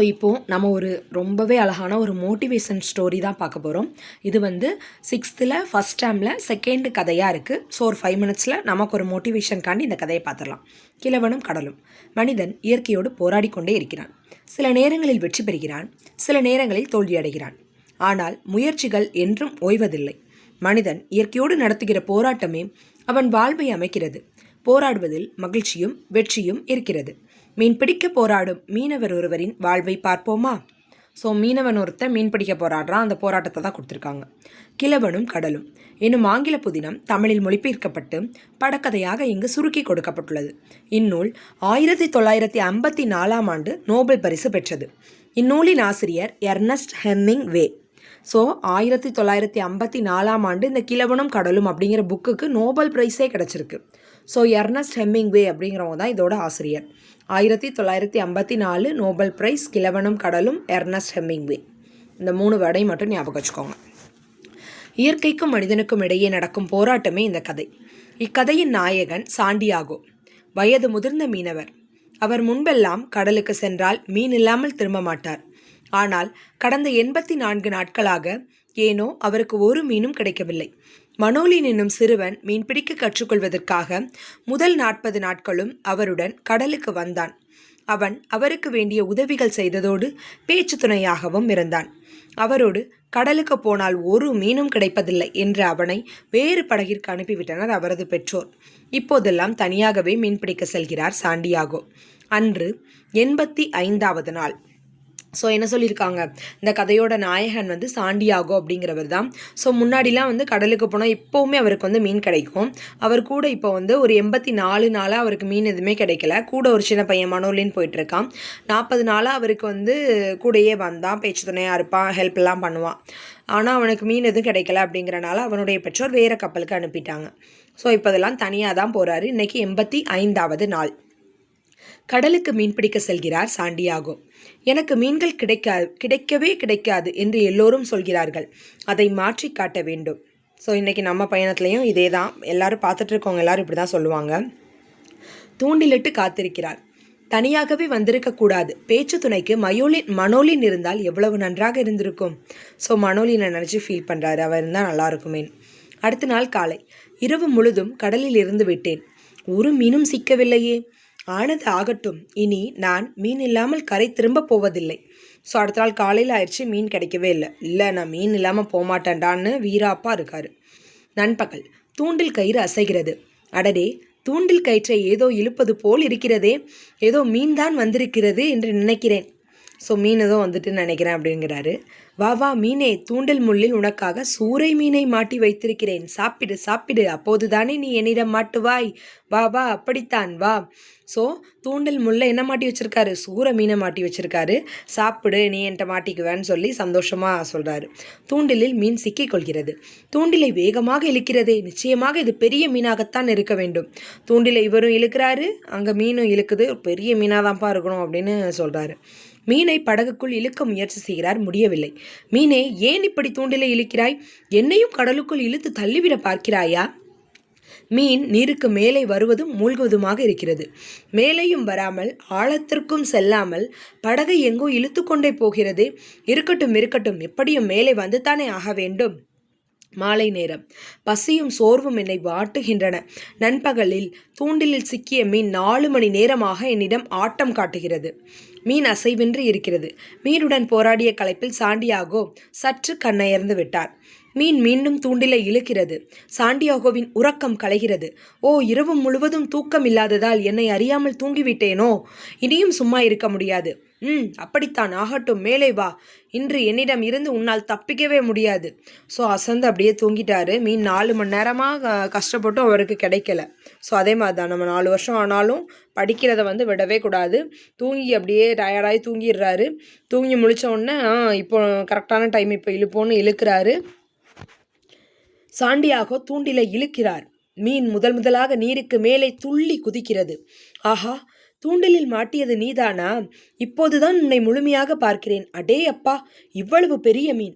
இப்போது நம்ம ஒரு ரொம்பவே அழகான ஒரு மோட்டிவேஷன் ஸ்டோரி தான் பார்க்க போகிறோம். இது வந்து 6th ஃபஸ்ட் டேர்மில் செகண்ட் கதையாக இருக்குது. ஒரு 5 மினிட்ஸில் நமக்கு ஒரு மோட்டிவேஷனுக்காண்டி இந்த கதையை பார்த்துடலாம். கிழவனும் கடலும். மனிதன் இயற்கையோடு போராடி கொண்டே இருக்கிறான். சில நேரங்களில் வெற்றி பெறுகிறான், சில நேரங்களில் தோல்வியடைகிறான். ஆனால் முயற்சிகள் என்றும் ஓய்வதில்லை. மனிதன் இயற்கையோடு நடத்துகிற போராட்டமே அவன் வாழ்வை அமைக்கிறது. போராடுவதில் மகிழ்ச்சியும் வெற்றியும் இருக்கிறது. மீன் பிடிக்க போராடும் மீனவர் ஒருவரின் வாழ்வை பார்ப்போமா? மீனவன் ஒருத்தன் மீன் பிடிக்க போராடுறான். அந்த போராட்டத்தை தான் கொடுத்துருக்காங்க. கிழவனும் கடலும் என்னும் ஆங்கில புதினம் தமிழில் மொழிபெயர்க்கப்பட்டு படக்கதையாக இங்கு சுருக்கி கொடுக்கப்பட்டுள்ளது. இந்நூல் 1954 ஆண்டு நோபல் பரிசு பெற்றது. இந்நூலின் ஆசிரியர் எர்னஸ்ட் ஹெமிங்வே. 1954 ஆண்டு இந்த கிழவனும் கடலும் அப்படிங்கிற புக்குக்கு நோபல் பிரைஸே கிடச்சிருக்கு. எர்னஸ்ட் ஹெமிங்வே அப்படிங்கிறவங்க தான் இதோட ஆசிரியர். 1954 நோபல் பிரைஸ், கிழவனும் கடலும், எர்னஸ்ட் ஹெமிங்வே. இந்த 3 வேர்டையும் மட்டும் ஞாபகம் வச்சுக்கோங்க. இயற்கைக்கும் மனிதனுக்கும் இடையே நடக்கும் போராட்டமே இந்த கதை. இக்கதையின் நாயகன் சாண்டியாகோ வயது முதிர்ந்த மீனவர். அவர் முன்பெல்லாம் கடலுக்கு சென்றால் மீன் இல்லாமல் திரும்ப மாட்டார். ஆனால் கடந்த 84 நாட்களாக ஏனோ அவருக்கு ஒரு மீனும் கிடைக்கவில்லை. மனோலின் என்னும் சிறுவன் மீன்பிடிக்க கற்றுக்கொள்வதற்காக முதல் 40 நாட்களும் அவருடன் கடலுக்கு வந்தான். அவன் அவருக்கு வேண்டிய உதவிகள் செய்ததோடு பேச்சு துணையாகவும் இருந்தான். அவரோடு கடலுக்கு போனால் ஒரு மீனும் கிடைப்பதில்லை என்ற அவனை வேறு படகிற்கு அனுப்பிவிட்டனர் அவரது பெற்றோர். இப்போதெல்லாம் தனியாகவே மீன்பிடிக்க செல்கிறார் சாண்டியாகோ. அன்று 85வது நாள். என்ன சொல்லியிருக்காங்க, இந்த கதையோட நாயகன் வந்து சாண்டியாகோ அப்படிங்கிறவர் தான். முன்னாடிலாம் வந்து கடலுக்கு போனால் இப்போவுமே அவருக்கு வந்து மீன் கிடைக்கும். அவர் கூட இப்போ வந்து ஒரு 84 நாளாக அவருக்கு மீன் எதுவுமே கிடைக்கல. கூட ஒரு சின்ன பையன் மனோலின்னு போயிட்டுருக்கான். 40 நாளாக அவருக்கு வந்து கூடையே வந்தான், பேச்சு துணையாக இருப்பான், ஹெல்ப்லாம் பண்ணுவான். ஆனால் அவனுக்கு மீன் எதுவும் கிடைக்கல அப்படிங்கிறனால அவனுடைய பெற்றோர் வேறு கப்பலுக்கு அனுப்பிட்டாங்க. இப்போ இதெல்லாம் தனியாக தான் போகிறாரு. இன்றைக்கி 85வது நாள். கடலுக்கு மீன்பிடிக்க செல்கிறார் சாண்டியாகோ. எனக்கு மீன்கள் கிடைக்கவே கிடைக்காது என்று எல்லோரும் சொல்கிறார்கள். அதை மாற்றி காட்ட வேண்டும். இன்றைக்கி நம்ம பயணத்துலேயும் இதே தான். எல்லோரும் பார்த்துட்டு இருக்கவங்க எல்லோரும் இப்படி தான் சொல்லுவாங்க. தூண்டிலிட்டு காத்திருக்கிறார். தனியாகவே வந்திருக்கக்கூடாது. பேச்சு துணைக்கு மனோலின் இருந்தால் எவ்வளவு நன்றாக இருந்திருக்கும். மனோலினை நினச்சி ஃபீல் பண்ணுறாரு. அவர் இருந்தால் நல்லா இருக்குமே. அடுத்த நாள் காலை. இரவு முழுதும் கடலில் இருந்து விட்டேன். ஒரு மீனும் சிக்கவில்லையே. ஆனது ஆகட்டும், இனி நான் மீன் இல்லாமல் கரை திரும்ப போவதில்லை. அடுத்த நாள் காலையில் ஆயிடுச்சு, மீன் கிடைக்கவே இல்லை. நான் மீன் இல்லாமல் போகமாட்டேன்டான்னு வீராப்பா இருக்காரு. நண்பகல். தூண்டில் கயிறு அசைகிறது. அடடே, தூண்டில் கயிற்றை ஏதோ இழுப்பது போல் இருக்கிறதே. ஏதோ மீன் தான் வந்திருக்கிறது என்று நினைக்கிறேன். மீன் ஏதோ வந்துட்டு நினைக்கிறேன் அப்படிங்கிறாரு. வா வா மீனே, தூண்டில் முள்ளில் உனக்காக சூறை மீனை மாட்டி வைத்திருக்கிறேன். சாப்பிடு சாப்பிடு, அப்போது தானே நீ என்னிடம் மாட்டுவாய். வா வா, அப்படித்தான் வா. தூண்டில் முள்ளை என்ன மாட்டி வச்சிருக்காரு? சூறை மீனை மாட்டி வச்சிருக்காரு. சாப்பிடு, நீ என்கிட்ட மாட்டிக்குவேன்னு சொல்லி சந்தோஷமாக சொல்கிறாரு. தூண்டிலில் மீன் சிக்கிக் கொள்கிறது. தூண்டிலை வேகமாக இழுக்கிறதே. நிச்சயமாக இது பெரிய மீனாகத்தான் இருக்க வேண்டும். தூண்டிலை இவரும் இழுக்கிறாரு, அங்கே மீனும் இழுக்குது. பெரிய மீனாக தான்ப்பா இருக்கணும் அப்படின்னு சொல்கிறாரு. மீனை படகுக்குள் இழுக்க முயற்சி செய்கிறார். முடியவில்லை. மீனே, ஏன் இப்படி தூண்டிலை இழுக்கிறாய்? என்னையும் கடலுக்குள் இழுத்து தள்ளிவிட பார்க்கிறாயா? மீன் நீருக்கு மேலே வருவதும் மூழ்குவதுமாக இருக்கிறது. மேலேயும் வராமல் ஆழத்திற்கும் செல்லாமல் படகை எங்கோ இழுத்து கொண்டே போகிறது. இருக்கட்டும் இருக்கட்டும், எப்படியும் மேலே வந்துதானே ஆக வேண்டும். மாலை நேரம். பசியும் சோர்வும் என்னை வாட்டுகின்றன. நண்பகலில் தூண்டிலில் சிக்கிய மீன் 4 மணி நேரமாக என்னிடம் ஆட்டம் காட்டுகிறது. மீன் அசைவின்றி இருக்கிறது. மீனுடன் போராடிய களைப்பில் சாண்டியாகோ சற்று கண்ணயர்ந்து விட்டார். மீன் மீண்டும் தூண்டிலை இழுக்கிறது. சாண்டியாகோவின் உறக்கம் கலைகிறது. இரவு முழுவதும் தூக்கம் இல்லாததால் என்னை அறியாமல் தூங்கிவிட்டேனோ. இனியும் சும்மா இருக்க முடியாது. அப்படித்தான் ஆகட்டும், மேலே வா. இன்று என்னிடம் இருந்து உன்னால் தப்பிக்கவே முடியாது. அசந்து அப்படியே தூங்கிட்டாரு. மீன் 4 மணி நேரமாக கஷ்டப்பட்டும் அவருக்கு கிடைக்கல. அதே மாதிரி தான் நம்ம 4 வருஷம் ஆனாலும் படிக்கிறத வந்து விடவே கூடாது. தூங்கி அப்படியே டயர்டாகி தூங்கிடுறாரு. தூங்கி முழிச்ச உடனே இப்போ கரெக்டான டைம், இப்போ இழுப்போன்னு இழுக்கிறாரு. சாண்டியாகோ தூண்டிலை இழுக்கிறார். மீன் முதலாக நீருக்கு மேலே துள்ளி குதிக்கிறது. ஆஹா, தூண்டிலில் மாட்டியது நீதானா? இப்போதுதான் உன்னை முழுமையாக பார்க்கிறேன். அடே அப்பா, இவ்வளவு பெரிய மீன்.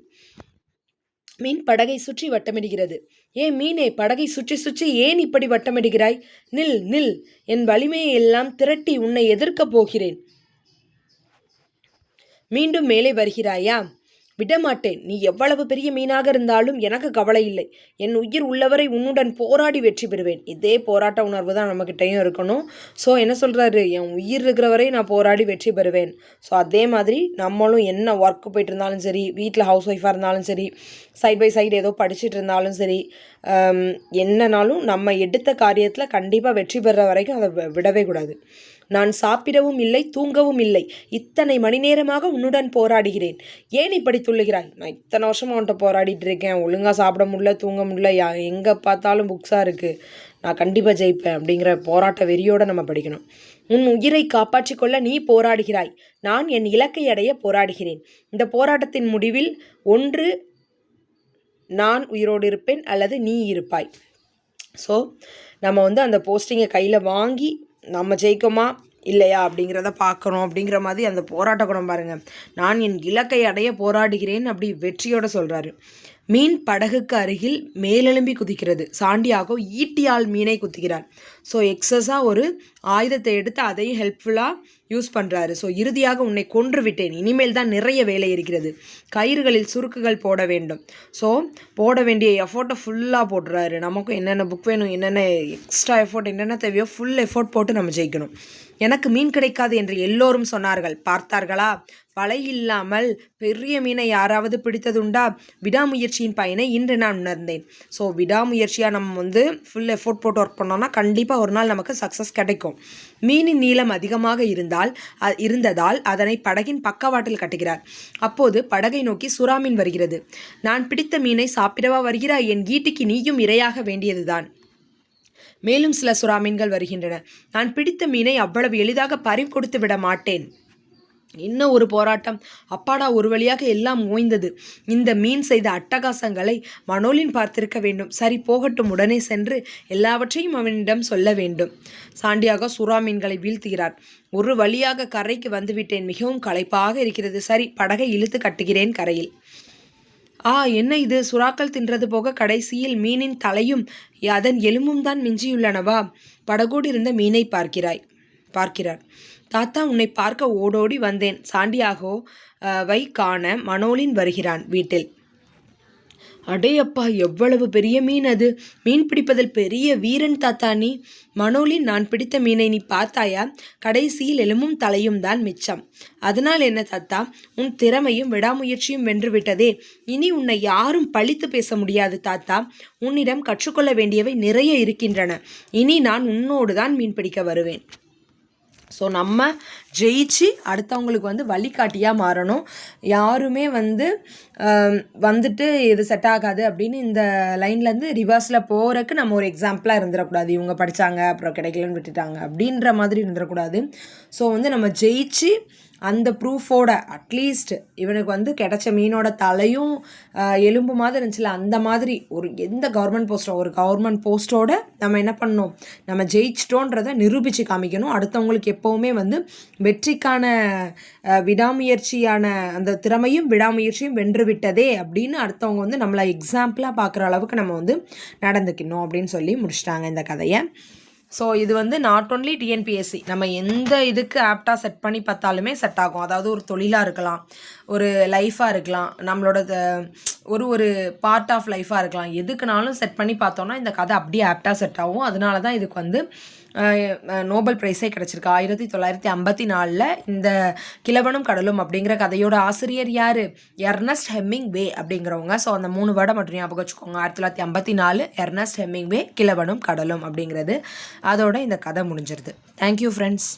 மீன் படகை சுற்றி வட்டமிடுகிறது. மீனே, படகை சுற்றி சுற்றி ஏன் இப்படி வட்டமிடுகிறாய்? நில் நில், என் வலிமையை எல்லாம் திரட்டி உன்னை எதிர்க்கப் போகிறேன். மீண்டும் மேலே வருகிறாயா? விடமாட்டேன். நீ எவ்வளவு பெரிய மீனாக இருந்தாலும் எனக்கு கவலை இல்லை. என் உயிர் உள்ளவரை உன்னுடன் போராடி வெற்றி பெறுவேன். இதே போராட்ட உணர்வு தான் நம்மக்கிட்டையும் இருக்கணும். ஸோ என்ன சொல்கிறாரு, என் உயிர் இருக்கிற வரை நான் போராடி வெற்றி பெறுவேன். ஸோ அதே மாதிரி நம்மளும் என்ன ஒர்க்கு போயிட்டு இருந்தாலும் சரி, வீட்டில் ஹவுஸ் ஒய்ஃபாக இருந்தாலும் சரி, சைட் பை சைடு ஏதோ படிச்சுட்டு இருந்தாலும் சரி, என்னன்னாலும் நம்ம எடுத்த காரியத்தில் கண்டிப்பாக வெற்றி பெறுற வரைக்கும் அதை விடவே கூடாது. நான் சாப்பிடவும் இல்லை, தூங்கவும் இல்லை. இத்தனை மணி நேரமாக உன்னுடன் போராடுகிறேன். ஏன் இப்படி துள்ளுகிறாய்? நான் இத்தனை வருஷமாக உன்கிட்ட போராடிட்டு இருக்கேன். ஒழுங்காக சாப்பிட முடியல, தூங்க முடியல, எங்கே பார்த்தாலும் புக்ஸாக இருக்குது. நான் கண்டிப்பாக ஜெயிப்பேன் அப்படிங்கிற போராட்ட வெறியோடு நம்ம படிக்கணும். உன் உயிரை காப்பாற்றிக்கொள்ள நீ போராடுகிறாய். நான் என் இலக்கை அடைய போராடுகிறேன். இந்த போராட்டத்தின் முடிவில் ஒன்று நான் உயிரோடு இருப்பேன் அல்லது நீ இருப்பாய். ஸோ நம்ம அந்த போஸ்டிங்கை கையில் வாங்கி நம்ம ஜெயிக்கோமா இல்லையா அப்படிங்கிறத பார்க்கணும். அப்படிங்கிற மாதிரி அந்த போராட்ட குணம் பாருங்கள். நான் என் இலக்கை அடைய போராடுகிறேன் அப்படி வெற்றியோடு சொல்கிறாரு. மீன் படகுக்கு அருகில் மேலெலும்பி குதிக்கிறது. சாண்டியாகோ ஈட்டியால் மீனை குத்துகிறார். ஸோ எக்ஸஸாக ஒரு ஆயுதத்தை எடுத்து அதையும் ஹெல்ப்ஃபுல்லாக யூஸ் பண்ணுறாரு. ஸோ இறுதியாக உன்னை கொன்று விட்டேன். இனிமேல் தான் நிறைய வேலை இருக்கிறது. கயிறுகளில் சுருக்குகள் போட வேண்டும். ஸோ போட வேண்டிய எஃபோர்ட்டை ஃபுல்லாக போட்டுறாரு. நமக்கும் என்னென்ன புக் வேணும், என்னென்ன எக்ஸ்ட்ரா எஃபோர்ட் என்னென்ன தேவையோ ஃபுல் எஃபோர்ட் போட்டு நம்ம ஜெயிக்கணும். எனக்கு மீன் கிடைக்காது என்று எல்லோரும் சொன்னார்கள். பார்த்தார்களா? வலை இல்லாமல் பெரிய மீனை யாராவது பிடித்ததுண்டா? விடாமுயற்சியின் பயனை இன்று நான் உணர்ந்தேன். ஸோ விடாமுயற்சியாக நம்ம ஃபுல் எஃபோர்ட் போட்டு ஒர்க் பண்ணோன்னா கண்டிப்பாக ஒரு நாள் நமக்கு சக்ஸஸ் கிடைக்கும். மீனின் நீளம் அதிகமாக இருந்ததால் அதனை படகின் பக்கவாட்டில் கட்டுகிறார். அப்போது படகை நோக்கி சுறா மீன் வருகிறது. நான் பிடித்த மீனை சாப்பிடவா வருகிறாய்? என் ஈட்டிக்கு நீயும் இரையாக வேண்டியதுதான். மேலும் சில சுறா மீன்கள் வருகின்றன. நான் பிடித்த மீனை அவ்வளவு எளிதாக பறிவு கொடுத்து விட மாட்டேன். இன்னும் ஒரு போராட்டம். அப்பாடா, ஒரு வழியாக எல்லாம் ஓய்ந்தது. இந்த மீன் செய்த அட்டகாசங்களை மனோலின் பார்த்திருக்க வேண்டும். சரி போகட்டும், உடனே சென்று எல்லாவற்றையும் அவனிடம் சொல்ல வேண்டும். சாண்டியாகோ சுறா மீன்களை வீழ்த்துகிறார். ஒரு வழியாக கரைக்கு வந்துவிட்டேன். மிகவும் களைப்பாக இருக்கிறது. சரி, படகை இழுத்து கட்டுகிறேன் கரையில். என்ன இது? சுறாக்கள் தின்றது போக கடைசியில் மீனின் தலையும் அதன் எலும்பும் தான் மிஞ்சியுள்ளனவா? படகோடு இருந்த மீனை பார்க்கிறார். தாத்தா, உன்னை பார்க்க ஓடோடி வந்தேன். சாண்டியாகோவை காண மனோலின் வருகிறான் வீட்டில். அடேயப்பா, எவ்வளவு பெரிய மீன் அது! மீன் பிடிப்பதில் பெரிய வீரன் தாத்தா நீ. மனோலின், நான் பிடித்த மீனை நீ பார்த்தாயா? கடைசியில் எலும்பும் தலையும் தான் மிச்சம். அதனால் என்ன தாத்தா? உன் திறமையும் விடாமுயற்சியும் வென்றுவிட்டதே. இனி உன்னை யாரும் பழித்து பேச முடியாது தாத்தா. உன்னிடம் கற்றுக்கொள்ள வேண்டியவை நிறைய இருக்கின்றன. இனி நான் உன்னோடு தான் மீன் பிடிக்க வருவேன். ஸோ நம்ம ஜெயிச்சு அடுத்தவங்களுக்கு வழிகாட்டியாக மாறணும். யாருமே வந்துட்டு இது செட் ஆகாது அப்படின்னு இந்த லைன்லேருந்து ரிவர்ஸில் போகிறதுக்கு நம்ம ஒரு எக்ஸாம்பிளாக இருந்துடக்கூடாது. இவங்க படித்தாங்க அப்புறம் கிடைக்கலன்னு விட்டுட்டாங்க அப்படின்ற மாதிரி இருந்துடக்கூடாது. ஸோ நம்ம ஜெயிச்சு அந்த ப்ரூஃபோட அட்லீஸ்ட் இவனுக்கு கிடைச்ச மீனோட தலையும் எலும்பு மாதிரி இருந்துச்சுல, அந்த மாதிரி எந்த கவர்மெண்ட் போஸ்ட்டோட நம்ம என்ன பண்ணணும், நம்ம ஜெயிச்சிட்டோன்றதை நிரூபித்து காமிக்கணும். அடுத்தவங்களுக்கு எப்போவுமே வெற்றிக்கான விடாமுயற்சியான அந்த திறமையும் விடாமுயற்சியும் வென்று விட்டதே அப்படின்னு அடுத்தவங்க நம்மளை எக்ஸாம்பிளாக பார்க்குற அளவுக்கு நம்ம நடந்துக்கணும் அப்படின்னு சொல்லி முடிச்சிட்டாங்க இந்த கதையை. ஸோ இது நாட் ஒன்லி டிஎன்பிஎஸ்சி, நம்ம எந்த இதுக்கு ஆப்டாக செட் பண்ணி பார்த்தாலுமே செட் ஆகும். அதாவது ஒரு தொழிலாக இருக்கலாம், ஒரு லைஃபாக இருக்கலாம், நம்மளோட ஒரு பார்ட் ஆஃப் லைஃபாக இருக்கலாம். எதுக்குனாலும் செட் பண்ணி பார்த்தோன்னா இந்த கதை அப்படியே ஆப்டாக செட் ஆகும். அதனால தான் இதுக்கு நோபல் ப்ரைஸே கிடச்சிருக்கு. 1954 இந்த கிழவனும் கடலும் அப்படிங்கிற கதையோட ஆசிரியர் யார்? எர்னஸ்ட் ஹெமிங்வே அப்படிங்கிறவங்க. ஸோ அந்த 3 வேர்டை மட்டும் ஞாபகம் வச்சுக்கோங்க. 1954 எர்னஸ்ட் ஹெமிங்வே கிழவனும் கடலும் அப்படிங்கிறது. அதோட இந்த கதை முடிஞ்சிருது. Thank you friends.